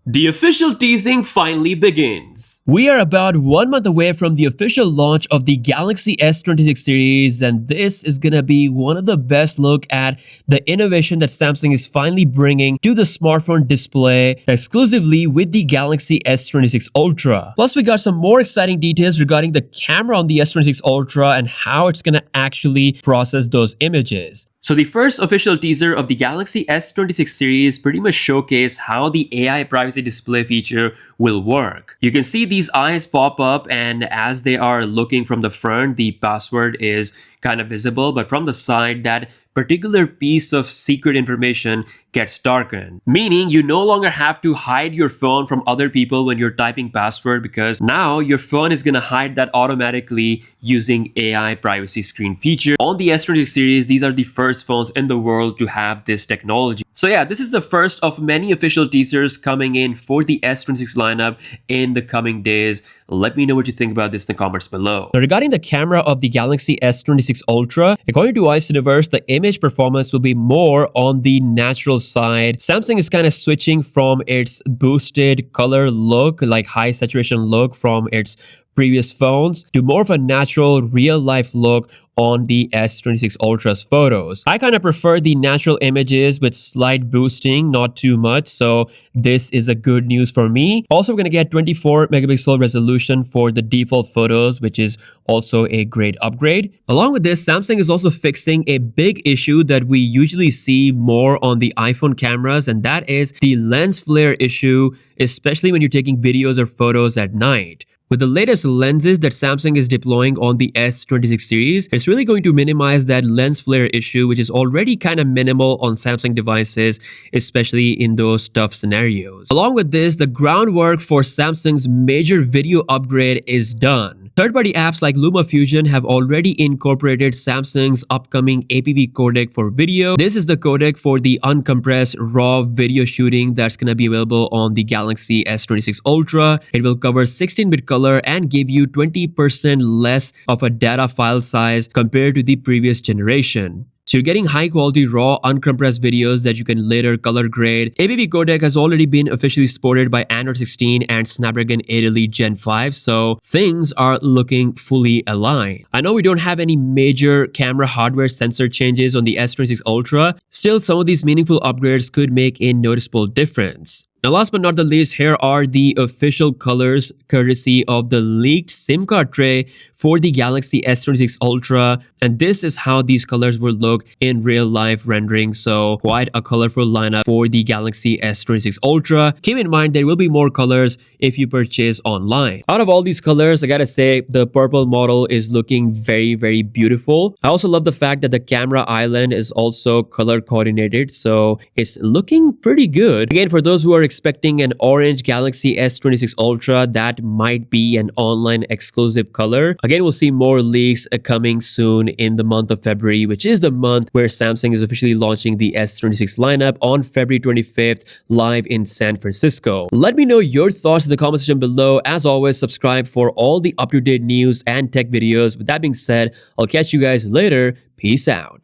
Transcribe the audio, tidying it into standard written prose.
The official teasing finally begins. We are about 1 month away from the official launch of the Galaxy S26 series, and this is gonna be one of the best look at the innovation that Samsung is finally bringing to the smartphone display exclusively with the Galaxy S26 Ultra. Plus, we got some more exciting details regarding the camera on the S26 Ultra and how it's gonna actually process those images. So the first official teaser of the Galaxy S26 series pretty much showcased how the AI privacy display feature will work. You can see these eyes pop up, and as they are looking from the front, the password is kind of visible, but from the side, that particular piece of secret information gets darkened, meaning you no longer have to hide your phone from other people when you're typing password, because now your phone is going to hide that automatically using AI privacy screen feature. On the S26 series, these are the first phones in the world to have this technology. So yeah, this is the first of many official teasers coming in for the S26 lineup in the coming days. Let me know what you think about this in the comments below. Now, regarding the camera of the Galaxy S26 Ultra, according to Ice Universe, the image performance will be more on the natural side. Samsung is kind of switching from its boosted color look, like high saturation look from its previous phones, to more of a natural real-life look on the S26 Ultra's photos. I kind of prefer the natural images with slight boosting, not too much, so this is a good news for me. Also, we're going to get 24 megapixel resolution for the default photos, which is also a great upgrade. Along with this, Samsung is also fixing a big issue that we usually see more on the iPhone cameras, and that is the lens flare issue, especially when you're taking videos or photos at night. With the latest lenses that Samsung is deploying on the S26 series, it's really going to minimize that lens flare issue, which is already kind of minimal on Samsung devices, especially in those tough scenarios. Along with this, the groundwork for Samsung's major video upgrade is done. Third-party apps like LumaFusion have already incorporated Samsung's upcoming APV codec for video. This is the codec for the uncompressed RAW video shooting that's going to be available on the Galaxy S26 Ultra. It will cover 16-bit color and give you 20% less of a data file size compared to the previous generation. So you're getting high quality raw uncompressed videos that you can later color grade. APV codec has already been officially supported by Android 16 and Snapdragon 8 Elite Gen 5, so things are looking fully aligned. I know we don't have any major camera hardware sensor changes on the S26 Ultra. Still, some of these meaningful upgrades could make a noticeable difference. Now, last but not the least, here are the official colors courtesy of the leaked SIM card tray for the Galaxy S26 Ultra. And this is how these colors will look in real life rendering. So quite a colorful lineup for the Galaxy S26 Ultra. Keep in mind, there will be more colors if you purchase online. Out of all these colors, I gotta say the purple model is looking very, very beautiful. I also love the fact that the camera island is also color coordinated. So it's looking pretty good. Again, for those who are expecting an orange Galaxy S26 Ultra, that might be an online exclusive color. Again, we'll see more leaks coming soon in the month of February, which is the month where Samsung is officially launching the S26 lineup on February 25th live in San Francisco. Let me know your thoughts in the comment section below. As always, subscribe for all the up-to-date news and tech videos. With that being said, I'll catch you guys later. Peace out.